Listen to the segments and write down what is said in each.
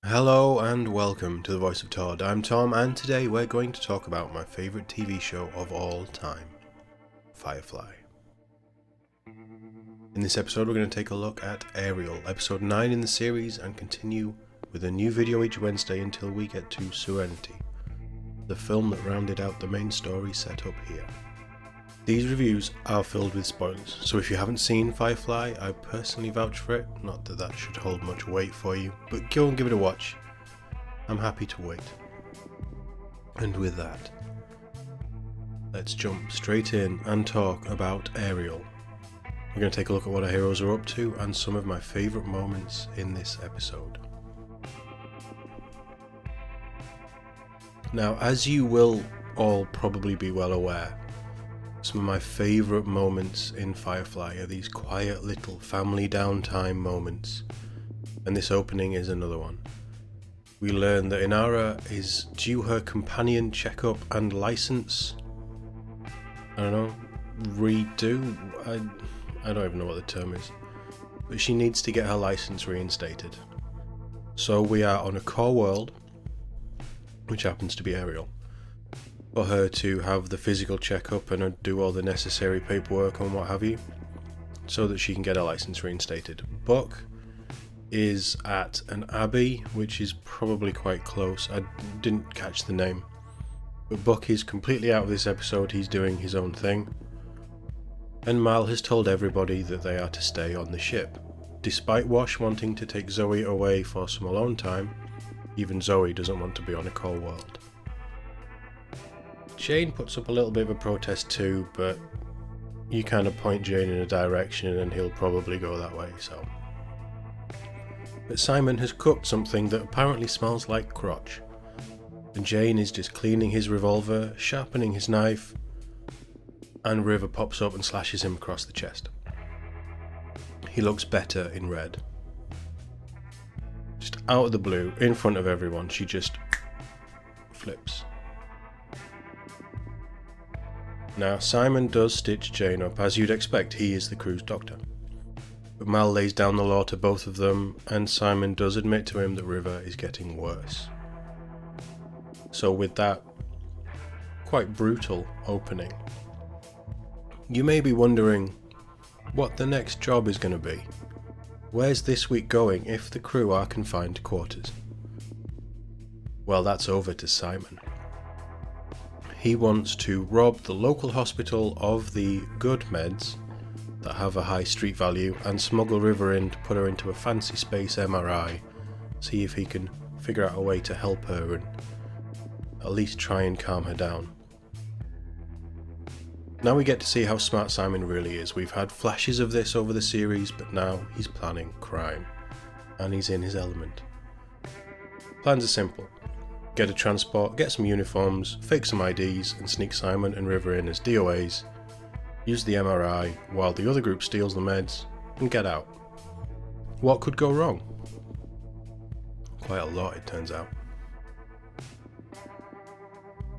Hello and welcome to the Voice of TOD. I'm Tom, and today we're going to talk about my favourite TV show of all time, Firefly. In this episode we're going to take a look at Ariel, episode 9 in the series, and continue with a new video each Wednesday until we get to Serenity, the film that rounded out the main story set up here. These reviews are filled with spoilers, so if you haven't seen Firefly, I personally vouch for it. Not that that should hold much weight for you, but go and give it a watch. I'm happy to wait. And with that, let's jump straight in and talk about Ariel. We're going to take a look at what our heroes are up to and some of my favourite moments in this episode. Now, as you will all probably be well aware, some of my favourite moments in Firefly are these quiet little family downtime moments, and this opening is another one. We learn that Inara is due her companion checkup and license. Redo? I don't even know what the term is, but she needs to get her license reinstated. So we are on a core world, which happens to be Ariel, for her to have the physical checkup and do all the necessary paperwork and what have you, so that she can get her license reinstated. Buck is at an abbey, which is probably quite close. I didn't catch the name, but Buck is completely out of this episode. He's doing his own thing, and Mal has told everybody that they are to stay on the ship. Despite Wash wanting to take Zoe away for some alone time, even Zoe doesn't want to be on a core world. Jane puts up a little bit of a protest too, but you kind of point Jane in a direction and he'll probably go that way, so. But Simon has cooked something that apparently smells like crotch, and Jane is just cleaning his revolver, sharpening his knife, and River pops up and slashes him across the chest. He looks better in red. Just out of the blue, in front of everyone, she just flips. Now, Simon does stitch Jane up. As you'd expect, he is the crew's doctor. But Mal lays down the law to both of them, and Simon does admit to him that River is getting worse. So with that quite brutal opening, you may be wondering what the next job is going to be. Where's this week going if the crew are confined to quarters? Well, that's over to Simon. He wants to rob the local hospital of the good meds that have a high street value and smuggle River in to put her into a fancy space MRI, see if he can figure out a way to help her and at least try and calm her down. Now we get to see how smart Simon really is. We've had flashes of this over the series, but now he's planning crime, and he's in his element. Plans are simple. Get a transport, get some uniforms, fake some IDs, and sneak Simon and River in as DOAs, use the MRI while the other group steals the meds, and get out. What could go wrong? Quite a lot, it turns out.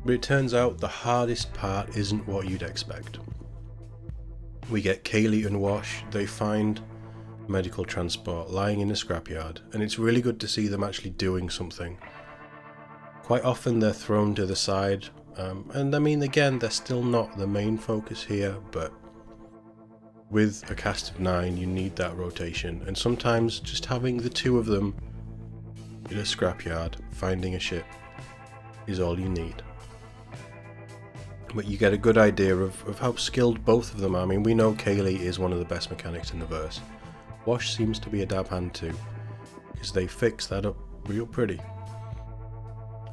But it turns out the hardest part isn't what you'd expect. We get Kaylee and Wash. They find medical transport lying in a scrapyard, and it's really good to see them actually doing something. Quite often they're thrown to the side, and I mean, again, they're still not the main focus here, but with a cast of 9 you need that rotation, and sometimes just having the 2 of them in a scrapyard finding a ship is all you need. But you get a good idea of how skilled both of them are. I mean, we know Kaylee is one of the best mechanics in the verse. Wash seems to be a dab hand too, because they fix that up real pretty.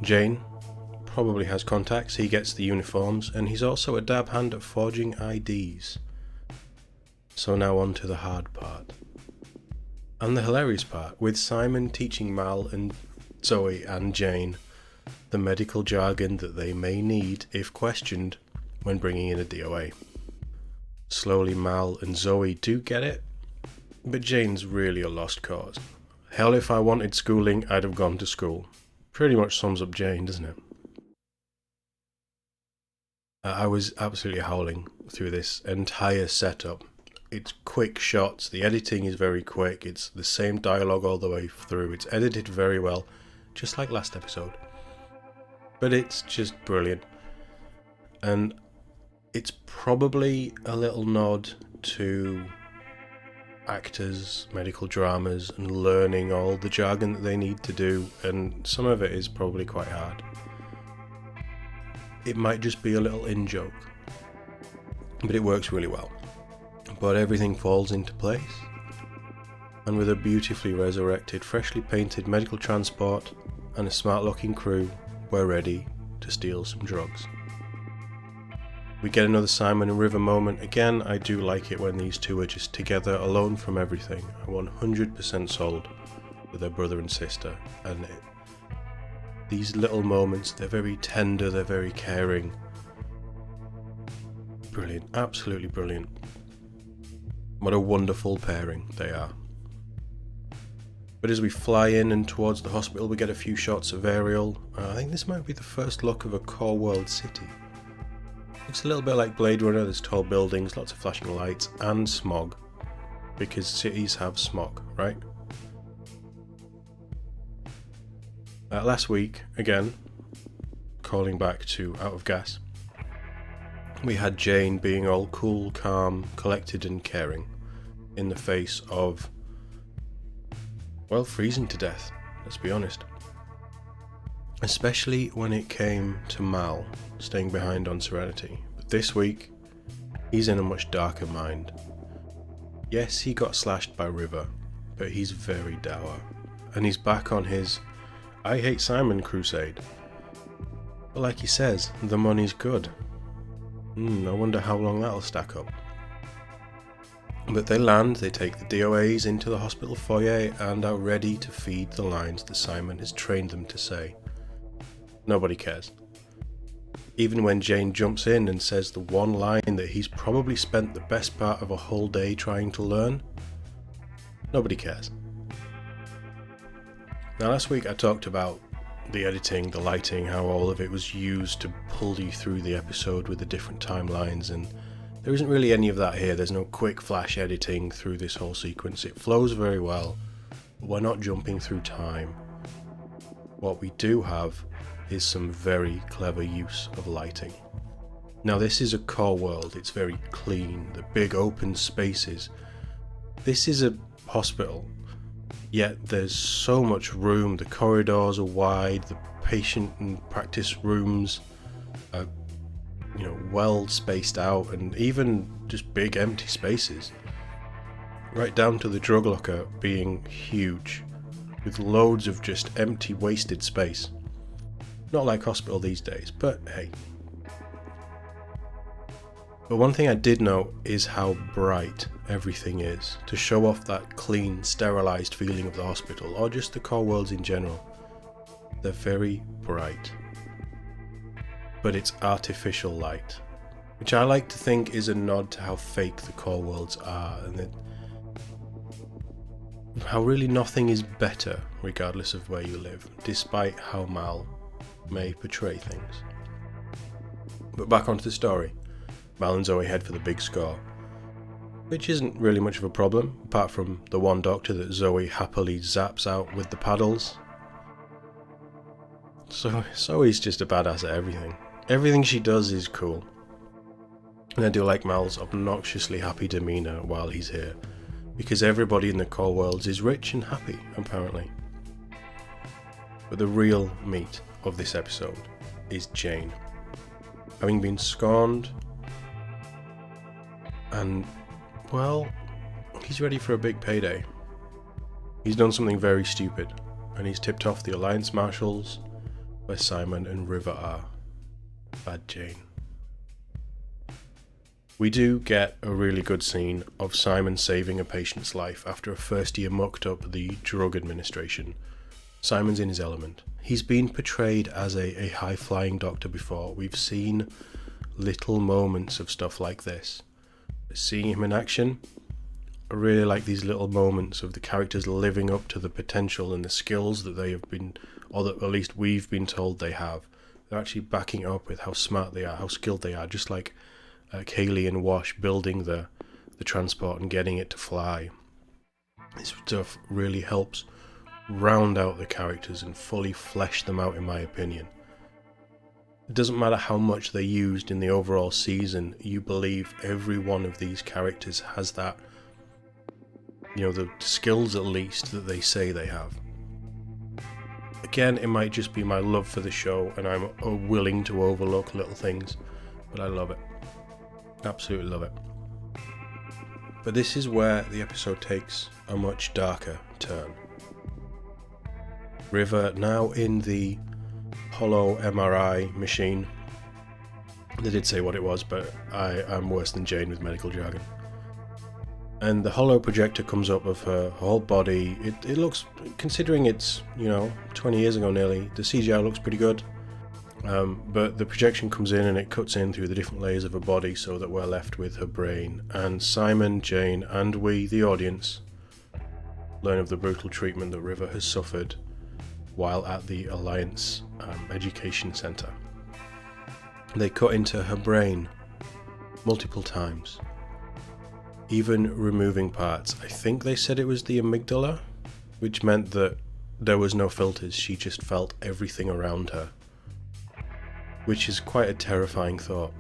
Jane probably has contacts, he gets the uniforms, and he's also a dab hand at forging IDs. So now on to the hard part. And the hilarious part, with Simon teaching Mal and Zoe and Jane the medical jargon that they may need if questioned when bringing in a DOA. Slowly Mal and Zoe do get it, but Jane's really a lost cause. Hell, if I wanted schooling, I'd have gone to school. Pretty much sums up Jane, doesn't it? I was absolutely howling through this entire setup. It's quick shots, the editing is very quick, it's the same dialogue all the way through, it's edited very well, just like last episode. But it's just brilliant. And it's probably a little nod to actors, medical dramas, and learning all the jargon that they need to do, and some of it is probably quite hard. It might just be a little in-joke, but it works really well. But everything falls into place, and with a beautifully resurrected, freshly painted medical transport and a smart-looking crew, we're ready to steal some drugs. We get another Simon and River moment. Again, I do like it when these two are just together, alone from everything. I'm 100% sold with their brother and sister, and these little moments, they're very tender, they're very caring. Brilliant, absolutely brilliant. What a wonderful pairing they are. But as we fly in and towards the hospital, we get a few shots of Ariel. I think this might be the first look of a core world city. Looks a little bit like Blade Runner. There's tall buildings, lots of flashing lights, and smog. Because cities have smog, right? Last week, again, calling back to Out of Gas, we had Jane being all cool, calm, collected and caring in the face of, well, freezing to death, let's be honest. Especially when it came to Mal staying behind on Serenity. But this week, he's in a much darker mind. Yes, he got slashed by River, but he's very dour. And he's back on his I hate Simon crusade. But like he says, the money's good. I wonder how long that'll stack up. But they land, they take the DOAs into the hospital foyer and are ready to feed the lines that Simon has trained them to say. Nobody cares. Even when Jane jumps in and says the one line that he's probably spent the best part of a whole day trying to learn, nobody cares. Now last week I talked about the editing, the lighting, how all of it was used to pull you through the episode with the different timelines, and there isn't really any of that here. There's no quick flash editing through this whole sequence. It flows very well, but we're not jumping through time. What we do have is some very clever use of lighting. Now this is a core world, it's very clean, the big open spaces. This is a hospital, yet there's so much room, the corridors are wide, the patient and practice rooms are well spaced out, and even just big empty spaces. Right down to the drug locker being huge, with loads of just empty wasted space. Not like hospital these days, but hey. But one thing I did note is how bright everything is, to show off that clean, sterilised feeling of the hospital, or just the core worlds in general. They're very bright. But it's artificial light, which I like to think is a nod to how fake the core worlds are, and how really nothing is better regardless of where you live, despite how Mal may portray things. But back onto the story. Mal and Zoe head for the big score, which isn't really much of a problem, apart from the one doctor that Zoe happily zaps out with the paddles. So Zoe's just a badass at everything. Everything she does is cool. And I do like Mal's obnoxiously happy demeanour while he's here, because everybody in the core worlds is rich and happy, apparently. But the real meat of this episode is Jane. Having been scorned, and, well, he's ready for a big payday. He's done something very stupid, and he's tipped off the Alliance Marshals where Simon and River are. Bad Jane. We do get a really good scene of Simon saving a patient's life after a first year mucked up the drug administration. Simon's in his element. He's been portrayed as a high-flying doctor before. We've seen little moments of stuff like this. But seeing him in action, I really like these little moments of the characters living up to the potential and the skills that they have been, or that at least we've been told they have. They're actually backing it up with how smart they are, how skilled they are, just like Kaylee and Wash building the transport and getting it to fly. This stuff really helps round out the characters and fully flesh them out, in my opinion. It doesn't matter how much they used in the overall season, you believe every one of these characters has that, the skills at least that they say they have. Again, it might just be my love for the show and I'm willing to overlook little things, but I love it. Absolutely love it. But this is where the episode takes a much darker turn. River, now in the hollow MRI machine. They did say what it was, but I'm worse than Jane with medical jargon. And the hollow projector comes up of her whole body. It looks, considering it's 20 years ago nearly, the CGI looks pretty good. But the projection comes in and it cuts in through the different layers of her body so that we're left with her brain. And Simon, Jane, and we, the audience, learn of the brutal treatment that River has suffered while at the Alliance Education Centre. They cut into her brain multiple times, even removing parts. I think they said it was the amygdala, which meant that there was no filters, she just felt everything around her, which is quite a terrifying thought.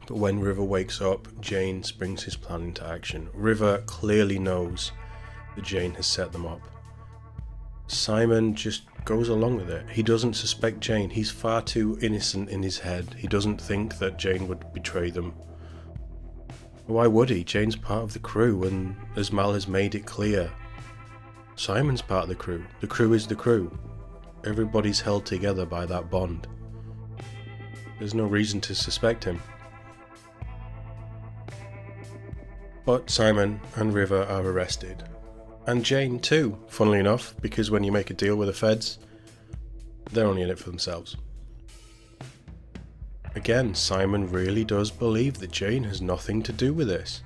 But when River wakes up, Jane springs his plan into action. River clearly knows that Jane has set them up. Simon just goes along with it. He doesn't suspect Jane. He's far too innocent in his head. He doesn't think that Jane would betray them. Why would he? Jane's part of the crew, and as Mal has made it clear, Simon's part of the crew. The crew is the crew. Everybody's held together by that bond. There's no reason to suspect him. But Simon and River are arrested. And Jane too, funnily enough, because when you make a deal with the feds, they're only in it for themselves. Again, Simon really does believe that Jane has nothing to do with this.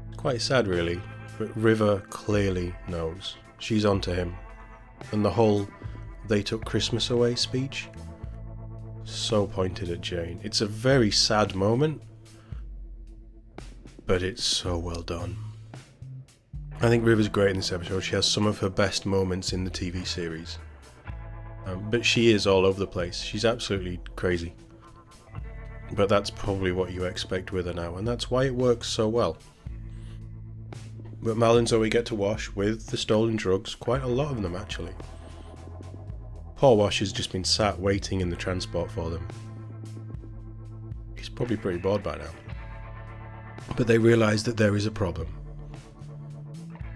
It's quite sad really, but River clearly knows. She's onto him. And the whole "they took Christmas away" speech, so pointed at Jane. It's a very sad moment, but it's so well done. I think River's great in this episode. She has some of her best moments in the TV series. But she is all over the place. She's absolutely crazy. But that's probably what you expect with her now, and that's why it works so well. But Mal and Zoe get to Wash with the stolen drugs, quite a lot of them actually. Poor Wash has just been sat waiting in the transport for them. He's probably pretty bored by now. But they realise that there is a problem.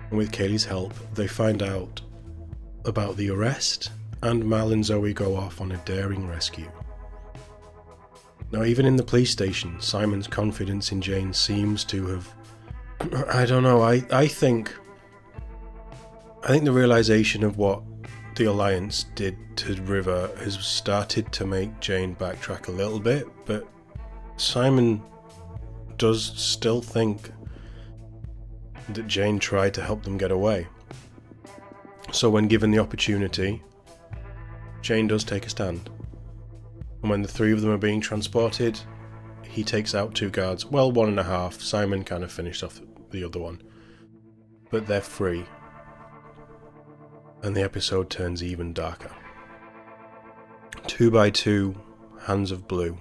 And with Kaylee's help, they find out about the arrest, and Mal and Zoe go off on a daring rescue. Now, even in the police station, Simon's confidence in Jane seems to have... I don't know, I think the realisation of what the Alliance did to River has started to make Jane backtrack a little bit, but Simon does still think that Jane tried to help them get away. So when given the opportunity, Jane does take a stand. And when the three of them are being transported, he takes out 2 guards. Well, 1.5. Simon kind of finished off the other one. But they're free. And the episode turns even darker. 2 by 2 hands of blue.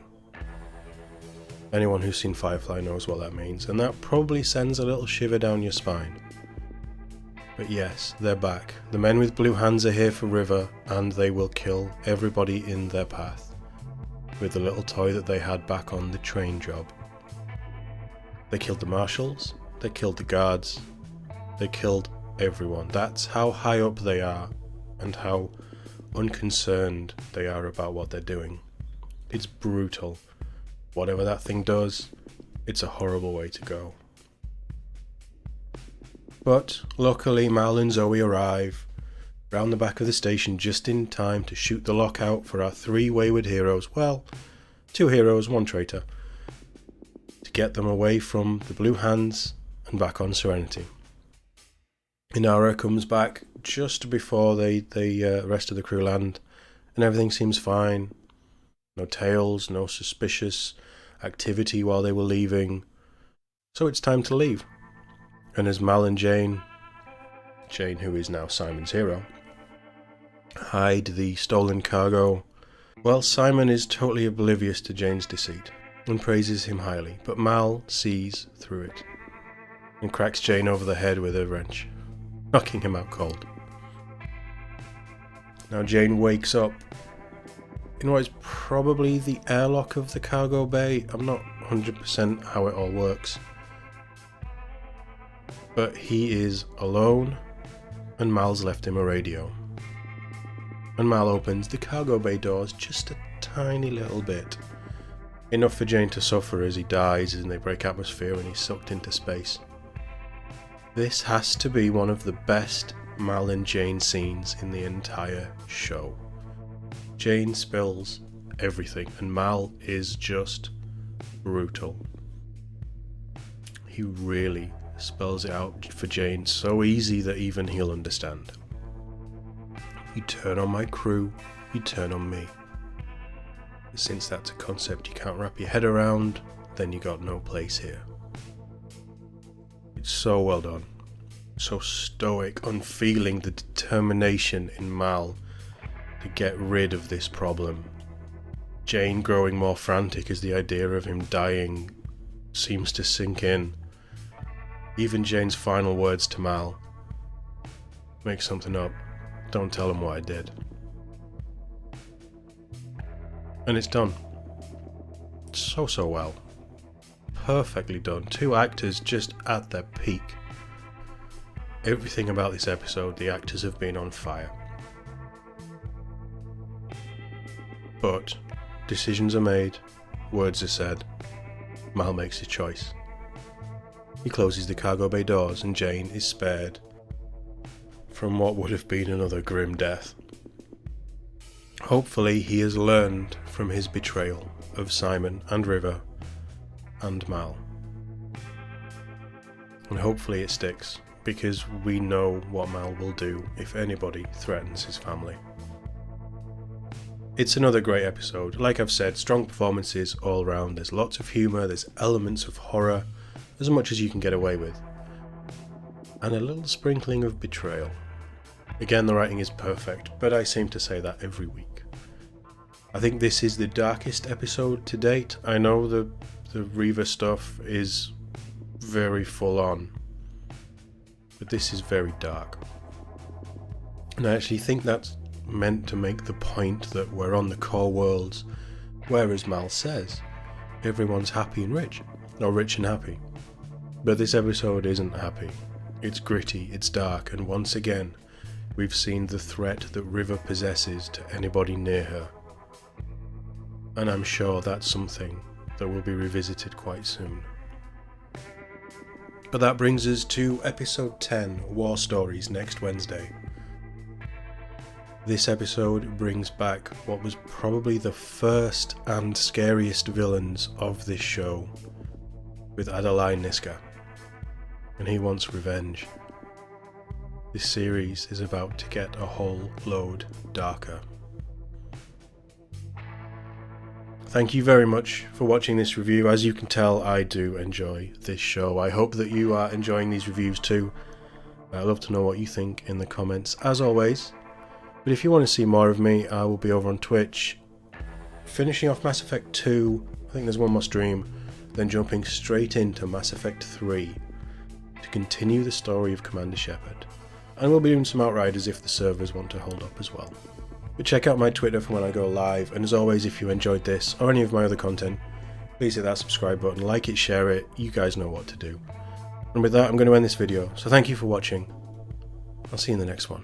Anyone who's seen Firefly knows what that means, and that probably sends a little shiver down your spine. But yes, they're back. The men with blue hands are here for River, and they will kill everybody in their path with the little toy that they had back on the train job. They killed the marshals, they killed the guards, they killed everyone. That's how high up they are, and how unconcerned they are about what they're doing. It's brutal. Whatever that thing does, it's a horrible way to go. But luckily Mal and Zoe arrive round the back of the station just in time to shoot the lockout for our 3 wayward heroes. Well, 2 heroes, 1 traitor. To get them away from the blue hands and back on Serenity. Inara comes back just before the rest of the crew land, and everything seems fine. No tales, no suspicious activity while they were leaving. So it's time to leave. And as Mal and Jane Jane, who is now Simon's hero, hide the stolen cargo. Well, Simon is totally oblivious to Jane's deceit and praises him highly, but Mal sees through it and cracks Jane over the head with a wrench, knocking him out cold. Now Jane wakes up in what is probably the airlock of the cargo bay. I'm not 100% how it all works, but he is alone and Mal's left him a radio. And Mal opens the cargo bay doors just a tiny little bit, enough for Jane to suffer as he dies and they break atmosphere and he's sucked into space. This has to be one of the best Mal and Jane scenes in the entire show. Jane spills everything and Mal is just brutal. He really spells it out for Jane so easy that even he'll understand. You turn on my crew, you turn on me. Since that's a concept you can't wrap your head around, then you got no place here. It's so well done. So stoic, unfeeling, the determination in Mal to get rid of this problem. Jane growing more frantic as the idea of him dying seems to sink in. Even Jane's final words to Mal, "Make something up, don't tell him what I did." And it's done. So well. Perfectly done. Two actors just at their peak. Everything about this episode, the actors have been on fire. But decisions are made, words are said. Mal makes his choice. He closes the cargo bay doors and Jane is spared from what would have been another grim death. Hopefully he has learned from his betrayal of Simon and River and Mal. And hopefully it sticks, because we know what Mal will do if anybody threatens his family. It's another great episode. Like I've said, strong performances all round. There's lots of humour, there's elements of horror, as much as you can get away with. And a little sprinkling of betrayal. Again, the writing is perfect, but I seem to say that every week. I think this is the darkest episode to date. I know the Riva stuff is very full on, but this is very dark. And I actually think that's meant to make the point that we're on the core worlds, where, as Mal says, everyone's happy and rich, or rich and happy. But this episode isn't happy. It's gritty, it's dark, and once again, we've seen the threat that River possesses to anybody near her. And I'm sure that's something that will be revisited quite soon. But that brings us to episode 10, War Stories, next Wednesday. This episode brings back what was probably the first and scariest villains of this show, with Adalai Niska, and he wants revenge. This series is about to get a whole load darker. Thank you very much for watching this review. As you can tell, I do enjoy this show. I hope that you are enjoying these reviews too. I'd love to know what you think in the comments, as always. But if you want to see more of me, I will be over on Twitch, finishing off Mass Effect 2, I think there's one more stream, then jumping straight into Mass Effect 3 to continue the story of Commander Shepard. And we'll be doing some Outriders if the servers want to hold up as well. But check out my Twitter for when I go live, and as always, if you enjoyed this or any of my other content, please hit that subscribe button, like it, share it, you guys know what to do. And with that, I'm going to end this video, so thank you for watching. I'll see you in the next one.